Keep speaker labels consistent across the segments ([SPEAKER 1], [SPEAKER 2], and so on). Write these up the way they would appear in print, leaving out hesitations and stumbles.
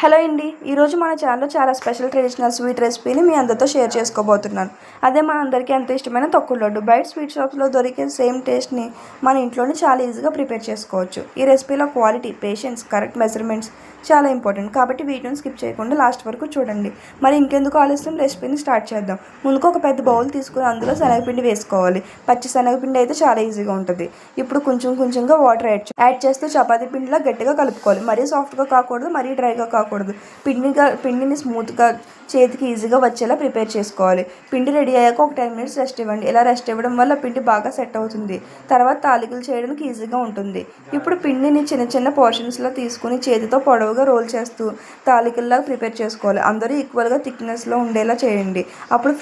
[SPEAKER 1] Hello అండి, ఈరోజు మన ఛానల్లో చాలా స్పెషల్ ట్రెడిషనల్ స్వీట్ రెసిపీని మీ అందరితో షేర్ చేసుకోబోతున్నాను. అదే మన అందరికీ ఎంతో ఇష్టమైన తొక్కుడు లడ్డు. బయట స్వీట్ షాప్స్లో దొరికే సేమ్ టేస్ట్ని మన ఇంట్లోనే చాలా ఈజీగా ప్రిపేర్ చేసుకోవచ్చు. ఈ రెసిపీలో క్వాలిటీ, పేషెన్స్, కరెక్ట్ మెజర్మెంట్స్ చాలా ఇంపార్టెంట్. కాబట్టి వీడియోని స్కిప్ చేయకుండా లాస్ట్ వరకు చూడండి. మరి ఇంకెందుకు ఆలస్యం, రెసిపీని స్టార్ట్ చేద్దాం. ముందుకు ఒక పెద్ద బౌల్ తీసుకుని అందులో శనగపిండి వేసుకోవాలి. పచ్చి శనగపిండి అయితే చాలా ఈజీగా ఉంటుంది. ఇప్పుడు కొంచెంగా వాటర్ యాడ్ చేస్తూ చపాతీ పిండిలా గట్టిగా కలుపుకోవాలి. మరీ సాఫ్ట్గా కాకూడదు, మరీ డ్రైగా కాకూడదు. పిండిని స్మూత్గా చేతికి ఈజీగా వచ్చేలా ప్రిపేర్ చేసుకోవాలి. పిండి రెడీ అయ్యాక ఒక 10 మినిట్స్ రెస్ట్ ఇవ్వండి. ఇలా రెస్ట్ ఇవ్వడం వల్ల పిండి బాగా సెట్ అవుతుంది. తర్వాత తాలికలు చేయడానికి ఈజీగా ఉంటుంది. ఇప్పుడు పిండిని చిన్న పోర్షన్స్లో తీసుకుని చేతితో పొడవుగా రోల్ చేస్తూ తాలికల్లాగా ప్రిపేర్ చేసుకోవాలి. అందరూ ఈక్వల్గా థిక్నెస్లో ఉండేలా చేయండి. అప్పుడు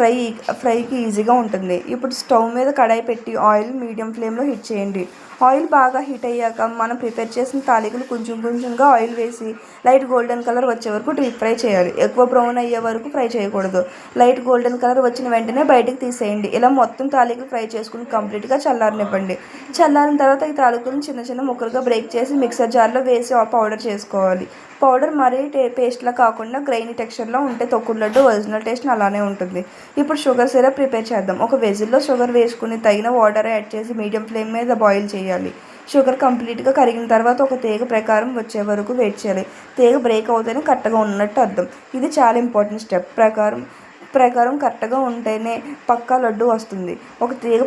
[SPEAKER 1] ఫ్రైకి ఈజీగా ఉంటుంది. ఇప్పుడు స్టవ్ మీద కడాయి పెట్టి ఆయిల్ మీడియం ఫ్లేమ్లో హీట్ చేయండి. ఆయిల్ బాగా హీట్ అయ్యాక మనం ప్రిపేర్ చేసిన తాలికలు కొంచెంగా ఆయిల్ వేసి లైట్ గోల్డెన్ కలర్ వచ్చే వరకు డీప్ ఫ్రై చేయాలి. ఎక్కువ బ్రౌన్ అయ్యే వరకు ఫ్రై చేయకూడదు. లైట్ గోల్డెన్ కలర్ వచ్చిన వెంటనే బయటకు తీసేయండి. ఇలా మొత్తం తాలికలు ఫ్రై చేసుకుని కంప్లీట్గా చల్లారనివ్వండి. చల్లారిన తర్వాత ఈ తాలికలను చిన్న ముక్కలుగా బ్రేక్ చేసి మిక్సర్ జార్లో వేసి పౌడర్ చేసుకోవాలి. పౌడర్ మరీ పేస్ట్లా కాకుండా గ్రైనీ టెక్స్చర్లో ఉంటే తొక్కుడు లడ్డు ఒరిజినల్ టేస్ట్ అలానే ఉంటుంది. ఇప్పుడు షుగర్ సిరప్ ప్రిపేర్ చేద్దాం. ఒక వెజిల్లో షుగర్ వేసుకుని తగిన వాటర్ యాడ్ చేసి మీడియం ఫ్లేమ్ మీద బాయిల్ చేయాలి. షుగర్ కంప్లీట్గా కరిగిన తర్వాత ఒక తీగ ప్రకారం వచ్చే వరకు వెయిట్ చేయాలి. తీగ బ్రేక్ అవుతేనే కరెక్ట్గా ఉన్నట్టు అర్థం. ఇది చాలా ఇంపార్టెంట్ స్టెప్. ప్రకారం కరెక్ట్గా ఉంటేనే పక్కా లడ్డు వస్తుంది. ఒక తీగ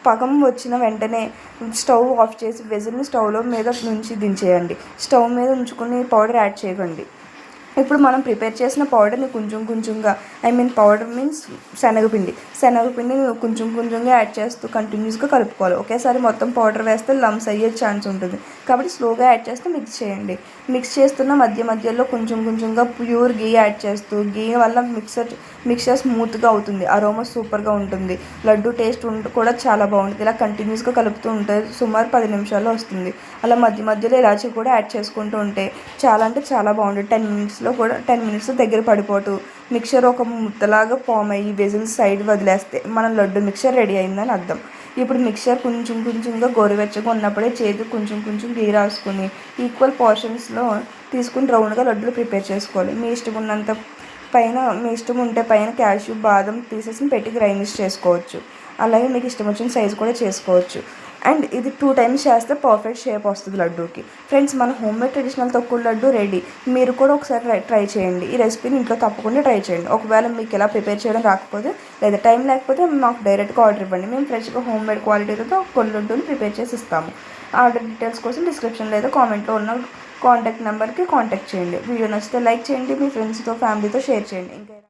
[SPEAKER 1] పకం వచ్చిన వెంటనే స్టవ్ ఆఫ్ చేసి వెజిల్ని స్టవ్ మీద నుంచి దించేయండి. స్టవ్ మీద ఉంచుకుని పౌడర్ యాడ్ చేయకండి. ఇప్పుడు మనం ప్రిపేర్ చేసిన పౌడర్ని కొంచెంగా పౌడర్ మీన్స్ శనగపిండిని కొంచెంగా యాడ్ చేస్తూ కంటిన్యూస్గా కలుపుకోవాలి. ఒకేసారి మొత్తం పౌడర్ వేస్తే లమ్స్ అయ్యే ఛాన్స్ ఉంటుంది. కాబట్టి స్లోగా యాడ్ చేస్తూ మిక్స్ చేయండి. మిక్స్ చేస్తున్న మధ్యలో కొంచెంగా ప్యూర్ గీ యాడ్ చేస్తూ గీ వల్ల మిక్సర్ స్మూత్గా అవుతుంది. అరోమా సూపర్గా ఉంటుంది. లడ్డు టేస్ట్ కూడా చాలా బాగుంటుంది. ఇలా కంటిన్యూస్గా కలుపుతూ ఉంటే సుమారు 10 నిమిషాల్లో వస్తుంది. అలా మధ్యలో ఇలాచీ కూడా యాడ్ చేసుకుంటూ ఉంటే చాలా బాగుంటుంది. 10 మినిట్స్ దగ్గర పడిపోతూ మిక్చర్ ఒక ముద్దలాగా ఫామ్ అయ్యి వెజిల్ సైడ్ వదిలేస్తే మన లడ్డు మిక్చర్ రెడీ అయిందని అర్థం. ఇప్పుడు మిక్చర్ కొంచెంగా గోరువెచ్చగా ఉన్నప్పుడే చేతికి కొంచెం గీ రాసుకుని ఈక్వల్ పోర్షన్స్లో తీసుకుని రౌండ్గా లడ్డులు ప్రిపేర్ చేసుకోవాలి. మీ ఇష్టం ఉంటే పైన క్యాష్యూ, బాదం పీసెస్ని పెట్టి గ్రైండ్ చేసుకోవచ్చు. అలాగే మీకు ఇష్టం వచ్చిన సైజు కూడా చేసుకోవచ్చు. అండ్ ఇది 2 టైమ్స్ చేస్తే పర్ఫెక్ట్ షేప్ వస్తుంది లడ్డూకి. ఫ్రెండ్స్, మన హోమ్మేడ్ ట్రెడిషనల్ తొక్కుడు లడ్డు రెడీ. మీరు కూడా ఒకసారి ట్రై చేయండి. ఈ రెసిపీని ఇంట్లో తప్పకుండా ట్రై చేయండి. ఒకవేళ మీకు ఎలా ప్రిపేర్ చేయడం రాకపోతే లేదా టైం లేకపోతే మాకు డైరెక్ట్గా ఆర్డర్ ఇవ్వండి. మేము ఫ్రెష్గా హోమ్మేడ్ క్వాలిటీతో తొక్కుడు లడ్డూని ప్రిపేర్ చేసి ఇస్తాము. ఆర్డర్ డీటెయిల్స్ కోసం డిస్క్రిప్షన్ లేదా కామెంట్లో ఉన్న కాంటాక్ట్ నెంబర్కి కాంటాక్ట్ చేయండి. వీడియో నచ్చితే లైక్ చేయండి. మీ ఫ్రెండ్స్తో, ఫ్యామిలీతో షేర్ చేయండి. ఇంకా